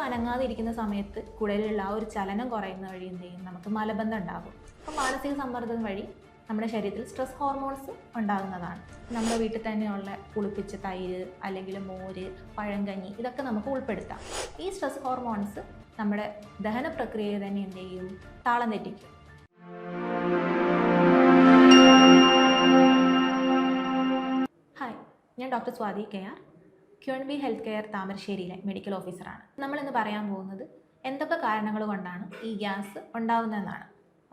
അനങ്ങാതെ ഇരിക്കുന്ന സമയത്ത് കുടലിലുള്ള ആ ഒരു ചലനം കുറയുന്ന വഴി എന്ത് ചെയ്യും, നമുക്ക് മലബന്ധം ഉണ്ടാകും. അപ്പോൾ മാനസിക സമ്മർദ്ദം വഴി നമ്മുടെ ശരീരത്തിൽ സ്ട്രെസ് ഹോർമോൺസ് ഉണ്ടാകുന്നതാണ്. നമ്മുടെ വീട്ടിൽ തന്നെയുള്ള പുളിപ്പിച്ച തൈര് അല്ലെങ്കിൽ മോര്, പഴങ്കഞ്ഞി ഇതൊക്കെ നമുക്ക് ഉൾപ്പെടുത്താം. ഈ സ്ട്രെസ് ഹോർമോൺസ് നമ്മുടെ ദഹന പ്രക്രിയയെ തന്നെ എന്ത് ചെയ്യും, താളം തെറ്റിക്കും. ഹായ്, ഞാൻ doctor Swathi K R, Q&B health care താമരശ്ശേരിയിലെ മെഡിക്കൽ ഓഫീസറാണ്. നമ്മളിന്ന് പറയാൻ പോകുന്നത് എന്തൊക്കെ കാരണങ്ങൾ കൊണ്ടാണ് ഈ ഗ്യാസ് ഉണ്ടാകുന്നതെന്നാണ്.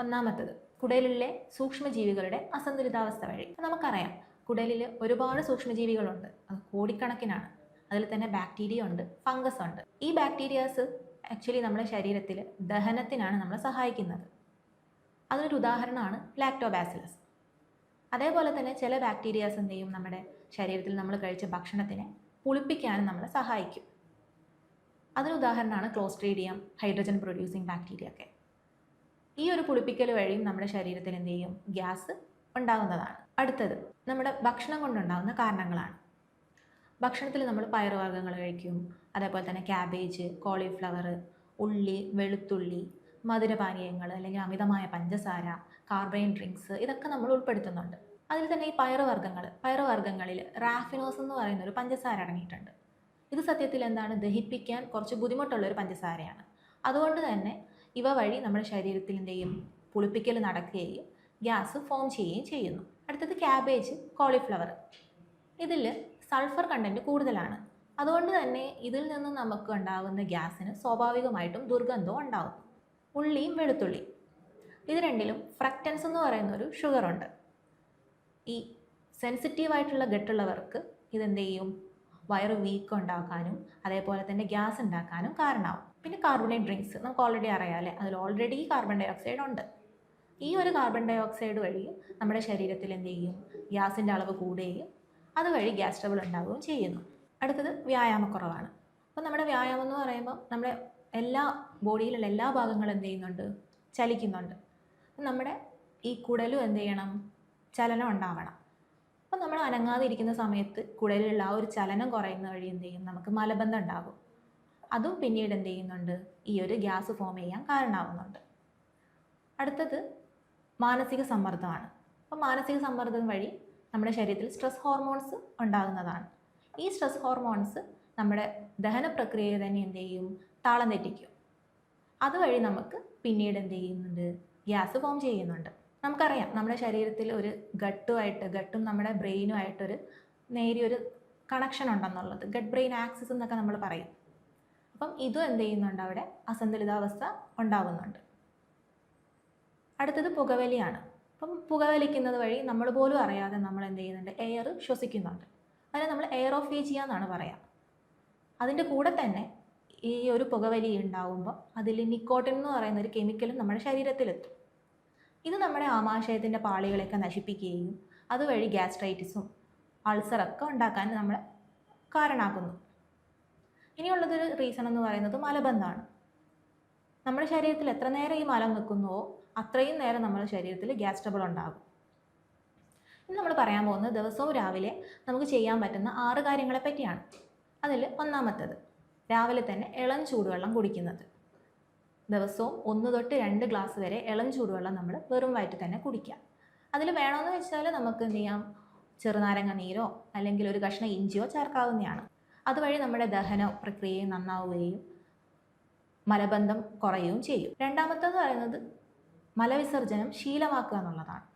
ഒന്നാമത്തത്, കുടലിലെ സൂക്ഷ്മജീവികളുടെ അസന്തുലിതാവസ്ഥ വഴി. നമുക്കറിയാം, കുടലിൽ ഒരുപാട് സൂക്ഷ്മജീവികളുണ്ട്, അത് കോടിക്കണക്കിനാണ്. അതിൽ തന്നെ ബാക്ടീരിയ ഉണ്ട്, ഫംഗസ് ഉണ്ട്. ഈ ബാക്ടീരിയാസ് ആക്ച്വലി നമ്മുടെ ശരീരത്തിൽ ദഹനത്തിനാണ് നമ്മളെ സഹായിക്കുന്നത്. അതിനൊരു ഉദാഹരണമാണ് ലാക്ടോബാസിലസ്. അതേപോലെ തന്നെ ചില ബാക്ടീരിയാസ് എന്ത് ചെയ്യും, നമ്മുടെ ശരീരത്തിൽ നമ്മൾ കഴിച്ച ഭക്ഷണത്തിനെ പുളിപ്പിക്കാനും നമ്മളെ സഹായിക്കും. അതിനുദാഹരണമാണ് ക്ലോസ്ട്രീഡിയം, ഹൈഡ്രജൻ പ്രൊഡ്യൂസിങ് ബാക്ടീരിയ ഒക്കെ. ഈ ഒരു പുളിപ്പിക്കൽ വഴിയും നമ്മുടെ ശരീരത്തിൽ എന്ത് ചെയ്യും, ഗ്യാസ് ഉണ്ടാകുന്നതാണ്. അടുത്തത്, നമ്മുടെ ഭക്ഷണം കൊണ്ടുണ്ടാകുന്ന കാരണങ്ങളാണ്. ഭക്ഷണത്തിൽ നമ്മൾ പയറുവർഗ്ഗങ്ങൾ കഴിക്കും, അതേപോലെ തന്നെ ക്യാബേജ്, കോളിഫ്ലവർ, ഉള്ളി, വെളുത്തുള്ളി, മധുരപാനീയങ്ങൾ അല്ലെങ്കിൽ അമിതമായ പഞ്ചസാര, കാർബൈൻ ഡ്രിങ്ക്സ് ഇതൊക്കെ നമ്മൾ ഉൾപ്പെടുത്തുന്നുണ്ട്. അതിൽ തന്നെ ഈ പയറുവർഗ്ഗങ്ങളിൽ റാഫിനോസ് എന്ന് പറയുന്ന ഒരു പഞ്ചസാര അടങ്ങിയിട്ടുണ്ട്. ഇത് സത്യത്തിൽ എന്താണ്, ദഹിപ്പിക്കാൻ കുറച്ച് ബുദ്ധിമുട്ടുള്ളൊരു പഞ്ചസാരയാണ്. അതുകൊണ്ട് തന്നെ ഇവ വഴി നമ്മുടെ ശരീരത്തിൽ എന്ത് ചെയ്യും, പുളിപ്പിക്കൽ നടക്കുകയും ഗ്യാസ് ഫോം ചെയ്യുകയും ചെയ്യുന്നു. അടുത്തത് ക്യാബേജ്, കോളിഫ്ലവർ. ഇതിൽ സൾഫർ കണ്ടൻറ്റ് കൂടുതലാണ്. അതുകൊണ്ട് തന്നെ ഇതിൽ നിന്നും നമുക്ക് ഉണ്ടാകുന്ന ഗ്യാസിന് സ്വാഭാവികമായിട്ടും ദുർഗന്ധവും ഉണ്ടാകും. ഉള്ളിയും വെളുത്തുള്ളിയും, ഇത് രണ്ടിലും ഫ്രക്റ്റൻസ് എന്ന് പറയുന്ന ഒരു ഷുഗറുണ്ട്. ഈ സെൻസിറ്റീവായിട്ടുള്ള ഗട്ടുള്ളവർക്ക് ഇതെന്ത് ചെയ്യും, വയറ് വീക്ക് ഉണ്ടാക്കാനും അതേപോലെ തന്നെ ഗ്യാസ് ഉണ്ടാക്കാനും കാരണമാവും. പിന്നെ കാർബണേറ്റ് ഡ്രിങ്ക്സ് നമുക്ക് ഓൾറെഡി അറിയാമല്ലേ, അതിൽ ഓൾറെഡി കാർബൺ ഡൈ ഓക്സൈഡ് ഉണ്ട്. ഈ ഒരു കാർബൺ ഡൈ ഓക്സൈഡ് വഴി നമ്മുടെ ശരീരത്തിൽ എന്ത് ചെയ്യും, ഗ്യാസിൻ്റെ അളവ് കൂടുകയും അതുവഴി ഗ്യാസ് ട്രബിൾ ഉണ്ടാവുകയും ചെയ്യുന്നു. അടുത്തത് വ്യായാമക്കുറവാണ്. അപ്പോൾ നമ്മുടെ വ്യായാമം എന്ന് പറയുമ്പോൾ നമ്മുടെ ബോഡിയിലുള്ള എല്ലാ ഭാഗങ്ങളും എന്ത് ചെയ്യുന്നുണ്ട്, ചലിക്കുന്നുണ്ട്. നമ്മുടെ ഈ കുടലും എന്ത് ചെയ്യണം, ചലനം ഉണ്ടാവണം. അപ്പം നമ്മൾ അനങ്ങാതെ ഇരിക്കുന്ന സമയത്ത് കുടലിലുള്ള ആ ഒരു ചലനം കുറയുന്ന വഴി എന്ത് ചെയ്യും, നമുക്ക് മലബന്ധം ഉണ്ടാകും. അതും പിന്നീട് എന്ത് ചെയ്യുന്നുണ്ട്, ഈ ഒരു ഗ്യാസ് ഫോം ചെയ്യാൻ കാരണമാകുന്നുണ്ട്. അടുത്തത് മാനസിക സമ്മർദ്ദമാണ്. അപ്പം മാനസിക സമ്മർദ്ദം വഴി നമ്മുടെ ശരീരത്തിൽ സ്ട്രെസ് ഹോർമോൺസ് ഉണ്ടാകുന്നതാണ്. ഈ സ്ട്രെസ് ഹോർമോൺസ് നമ്മുടെ ദഹന പ്രക്രിയയെ തന്നെ എന്ത് ചെയ്യും, താളം തെറ്റിക്കും. അതുവഴി നമുക്ക് പിന്നീട് എന്ത് ചെയ്യുന്നുണ്ട്, ഗ്യാസ് ഫോം ചെയ്യുന്നുണ്ട്. നമുക്കറിയാം, നമ്മുടെ ശരീരത്തിൽ ഒരു ഗട്ടും നമ്മുടെ ബ്രെയിനുമായിട്ടൊരു നേരിയൊരു കണക്ഷൻ ഉണ്ടെന്നുള്ളത്, ഗട്ട് ബ്രെയിൻ ആക്സിസ് എന്നൊക്കെ നമ്മൾ പറയും. അപ്പം ഇതും എന്ത് ചെയ്യുന്നുണ്ട്, അവിടെ അസന്തുലിതാവസ്ഥ ഉണ്ടാകുന്നുണ്ട്. അടുത്തത് പുകവലിയാണ്. അപ്പം പുകവലിക്കുന്നത് വഴി നമ്മൾ പോലും അറിയാതെ നമ്മൾ എന്ത് ചെയ്യുന്നുണ്ട്, എയർ ശ്വസിക്കുന്നുണ്ട്. അതിനെ നമ്മൾ എയറോഫേജിയ എന്നാണ് പറയുക. അതിൻ്റെ കൂടെ തന്നെ ഈ ഒരു പുകവലി ഉണ്ടാകുമ്പോൾ അതിൽ നിക്കോട്ടിൻ എന്ന് പറയുന്ന ഒരു കെമിക്കലും നമ്മുടെ ശരീരത്തിലെത്തും. ഇത് നമ്മുടെ ആമാശയത്തിൻ്റെ പാളികളെയൊക്കെ നശിപ്പിക്കുകയും അതുവഴി ഗ്യാസ്ട്രൈറ്റിസും അൾസറൊക്കെ ഉണ്ടാക്കാൻ നമ്മളെ കാരണമാക്കുന്നു. ഇനിയുള്ളതൊരു റീസൺ എന്ന് പറയുന്നത് മലബന്ധമാണ്. നമ്മുടെ ശരീരത്തിൽ എത്ര നേരം ഈ മലം നിൽക്കുന്നുവോ അത്രയും നേരം നമ്മുടെ ശരീരത്തിൽ ഗ്യാസ് ട്രബിൾ ഉണ്ടാകും. ഇന്ന് നമ്മൾ പറയാൻ പോകുന്നത് ദിവസവും രാവിലെ നമുക്ക് ചെയ്യാൻ പറ്റുന്ന 6 കാര്യങ്ങളെ പറ്റിയാണ്. അതിൽ ഒന്നാമത്തത്, രാവിലെ തന്നെ ഇളം ചൂടുവെള്ളം കുടിക്കുന്നത്. ദിവസവും 1 തൊട്ട് 2 ഗ്ലാസ് വരെ ഇളം ചൂടുവെള്ളം നമ്മൾ വെറും വയറ്റിൽ തന്നെ കുടിക്കുക. അതിൽ വേണമെന്ന് വെച്ചാൽ നമുക്ക് എന്ത് ചെയ്യാം, ചെറുനാരങ്ങ നീരോ അല്ലെങ്കിൽ ഒരു കഷ്ണം ഇഞ്ചിയോ ചേർക്കാവുന്നതാണ്. അതുവഴി നമ്മുടെ ദഹന പ്രക്രിയയെ നന്നാവുകയും മലബന്ധം കുറയുകയും ചെയ്യും. രണ്ടാമത്തേത് പറയുന്നത് മലവിസർജനം ശീലമാക്കുക എന്നുള്ളതാണ്.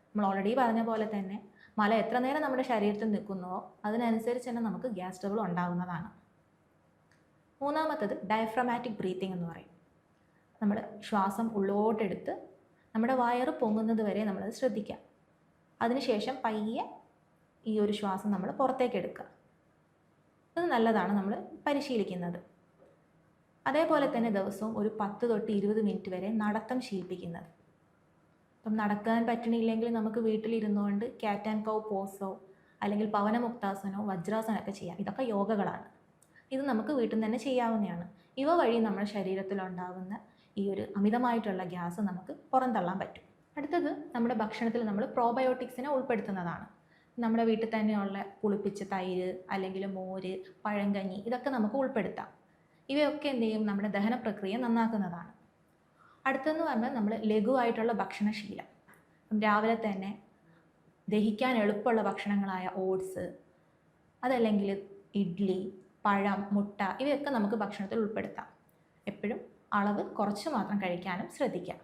നമ്മൾ ഓൾറെഡി പറഞ്ഞ പോലെ തന്നെ മല എത്ര നേരം നമ്മുടെ ശരീരത്തിൽ നിൽക്കുന്നുവോ അതിനനുസരിച്ച് തന്നെ നമുക്ക് ഗ്യാസ് ട്രബിൾ ഉണ്ടാകുന്നതാണ്. മൂന്നാമത്തത് ഡയഫ്രമാറ്റിക് ബ്രീത്തിങ് എന്ന് പറയും. നമ്മൾ ശ്വാസം ഉള്ളോട്ടെടുത്ത് നമ്മുടെ വയറ് പൊങ്ങുന്നത് വരെ നമ്മളത് ശ്രദ്ധിക്കുക. അതിനുശേഷം പയ്യെ ഈ ഒരു ശ്വാസം നമ്മൾ പുറത്തേക്ക് എടുക്കുക. ഇത് നല്ലതാണ് നമ്മൾ പരിശീലിക്കുന്നത്. അതേപോലെ തന്നെ ദിവസവും ഒരു 10 തൊട്ട് 20 മിനിറ്റ് വരെ നടത്തം ശീലിപ്പിക്കുന്നത്. അപ്പം നടക്കാൻ പറ്റണില്ലെങ്കിൽ നമുക്ക് വീട്ടിലിരുന്നുകൊണ്ട് ക്യാറ്റ് ആൻഡ് കൗ പോസോ അല്ലെങ്കിൽ പവനമുക്താസനോ വജ്രാസനമൊക്കെ ചെയ്യാം. ഇതൊക്കെ യോഗകളാണ്. ഇത് നമുക്ക് വീട്ടിൽ നിന്ന് തന്നെ ചെയ്യാവുന്നതാണ്. ഇവ വഴി നമ്മുടെ ശരീരത്തിലുണ്ടാകുന്ന ഈ ഒരു അമിതമായിട്ടുള്ള ഗ്യാസ് നമുക്ക് പുറന്തള്ളാൻ പറ്റും. അടുത്തത്, നമ്മുടെ ഭക്ഷണത്തിൽ നമ്മൾ പ്രോബയോട്ടിക്സിനെ ഉൾപ്പെടുത്തുന്നതാണ്. നമ്മുടെ വീട്ടിൽ തന്നെയുള്ള പുളിപ്പിച്ച തൈര് അല്ലെങ്കിൽ മോര്, പഴങ്കഞ്ഞി ഇതൊക്കെ നമുക്ക് ഉൾപ്പെടുത്താം. ഇവയൊക്കെ എന്ത് ചെയ്യും, നമ്മുടെ ദഹന പ്രക്രിയ നന്നാക്കുന്നതാണ്. അടുത്തെന്ന് പറഞ്ഞാൽ നമ്മൾ ലഘുവായിട്ടുള്ള ഭക്ഷണശീലം. രാവിലെ തന്നെ ദഹിക്കാൻ എളുപ്പമുള്ള ഭക്ഷണങ്ങളായ ഓട്സ്, അതല്ലെങ്കിൽ ഇഡ്ഡലി, പഴം, മുട്ട, ഇവയൊക്കെ നമുക്ക് ഭക്ഷണത്തിൽ ഉൾപ്പെടുത്താം. എപ്പോഴും അളവ് കുറച്ച് മാത്രം കഴിക്കാനും ശ്രദ്ധിക്കാം.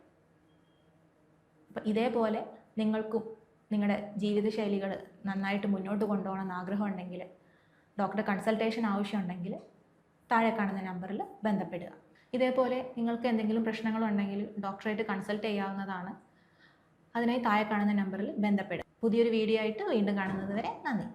അപ്പോൾ ഇതേപോലെ നിങ്ങൾക്കും നിങ്ങളുടെ ജീവിതശൈലികൾ നന്നായിട്ട് മുന്നോട്ട് കൊണ്ടുപോകണമെന്ന് ആഗ്രഹമുണ്ടെങ്കിൽ, ഡോക്ടറെ കൺസൾട്ടേഷൻ ആവശ്യമുണ്ടെങ്കിൽ താഴെ കാണുന്ന നമ്പറിൽ ബന്ധപ്പെടുക. ഇതേപോലെ നിങ്ങൾക്ക് എന്തെങ്കിലും പ്രശ്നങ്ങളുണ്ടെങ്കിൽ ഡോക്ടറായിട്ട് കൺസൾട്ട് ചെയ്യാവുന്നതാണ്. അതിനായി താഴെ കാണുന്ന നമ്പറിൽ ബന്ധപ്പെടുക. പുതിയൊരു വീഡിയോ ആയിട്ട് വീണ്ടും കാണുന്നത് വരെ നന്ദി.